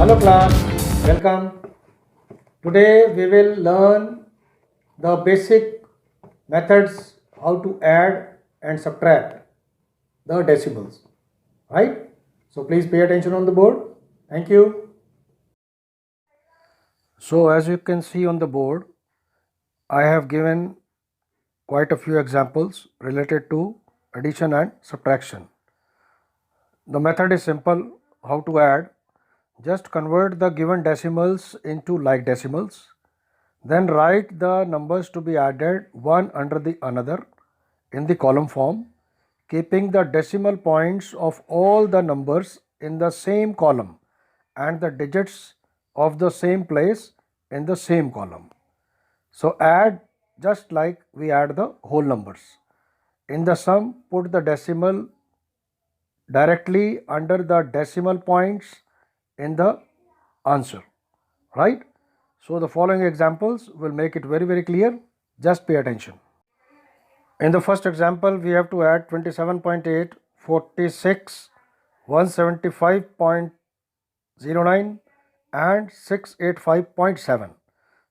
Hello class, welcome. Today we will learn the basic methods how to add and subtract the decimals, right? So please pay attention on the board. Thank you. So as you can see on the board, I have given quite a few examples related to addition and subtraction. The method is simple. How to add? Just convert the given decimals into like decimals. Then write the numbers to be added one under the another in the column form, keeping the decimal points of all the numbers in the same column and the digits of the same place in the same column. So add just like we add the whole numbers. In the sum, put the decimal directly under the decimal points in the answer, right? So the following examples will make it very clear. Just pay attention. In the first example, we have to add 27.8, 46, 175.09 and 685.7.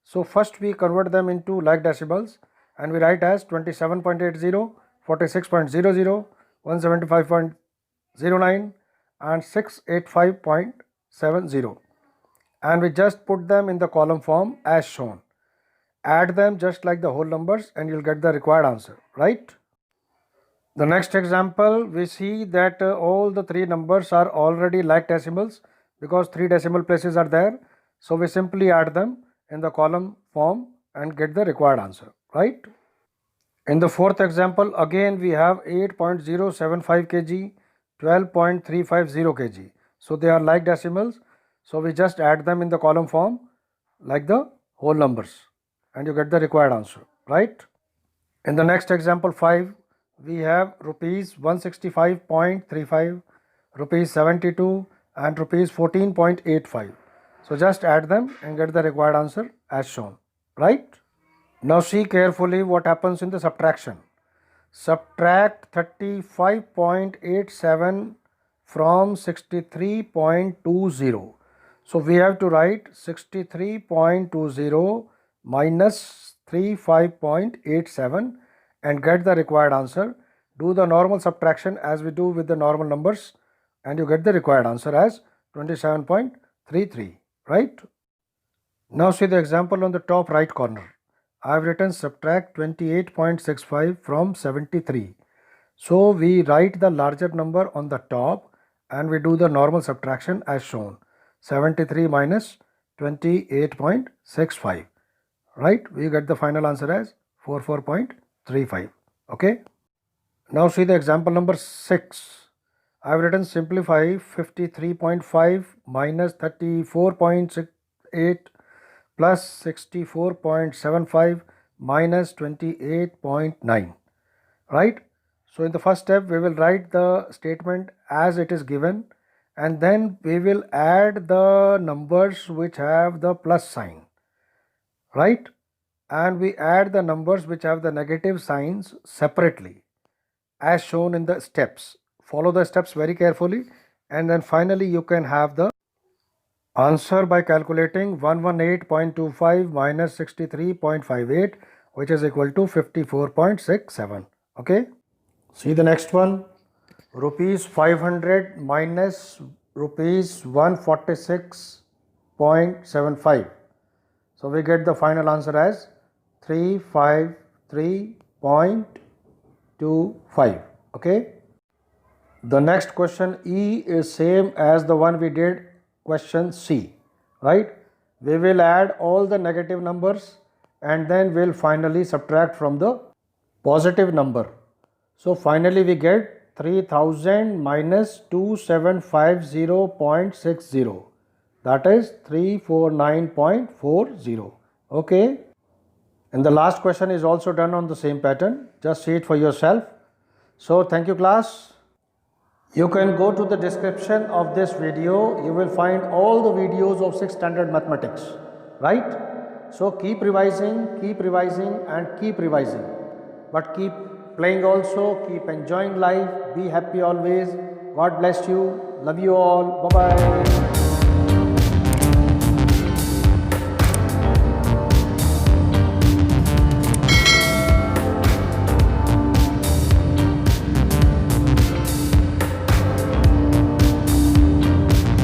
So first we convert them into like decimals and we write as 27.80, 46.00, 175.09 and 685.70, and we just put them in the column form as shown. Add them just like the whole numbers and you'll get the required answer, right? The next example, we see that all the three numbers are already like decimals because three decimal places are there. So we simply add them in the column form and get the required answer, right? In the fourth example, again we have 8.075 kg, 12.350 kg. So they are like decimals. So we just add them in the column form like the whole numbers and you get the required answer, right? In the next example 5, we have rupees 165.35, rupees 72 and rupees 14.85. So just add them and get the required answer as shown, right? Now see carefully what happens in the subtraction. Subtract 35.87 from 63.20. So we have to write 63.20 minus 35.87 and get the required answer. Do the normal subtraction as we do with the normal numbers and you get the required answer as 27.33, right? Now see the example on the top right corner. I have written subtract 28.65 from 73. So we write the larger number on the top and we do the normal subtraction as shown. 73 minus 28.65, right? We get the final answer as 44.35, okay? Now see the example number 6. I have written simplify 53.5 minus 34.68 plus 64.75 minus 28.9, right? So in the first step we will write the statement as it is given and then we will add the numbers which have the plus sign, right? And we add the numbers which have the negative signs separately as shown in the steps. Follow the steps very carefully and then finally you can have the answer by calculating 118.25 minus 63.58, which is equal to 54.67. Okay. See the next one. Rupees 500 minus rupees 146.75. So we get the final answer as 353.25. Okay. The next question E is same as the one we did question C, right? We will add all the negative numbers and then we'll finally subtract from the positive number. So finally we get 3000 minus 2750.60, that is 349.40. okay. And the last question is also done on the same pattern. Just see it for yourself. So thank you class. You can go to the description of this video. You will find all the videos of 6th standard mathematics, right? So keep revising and keep revising. But keep playing also, keep enjoying life, be happy always. God bless you. Love you all. Bye-bye.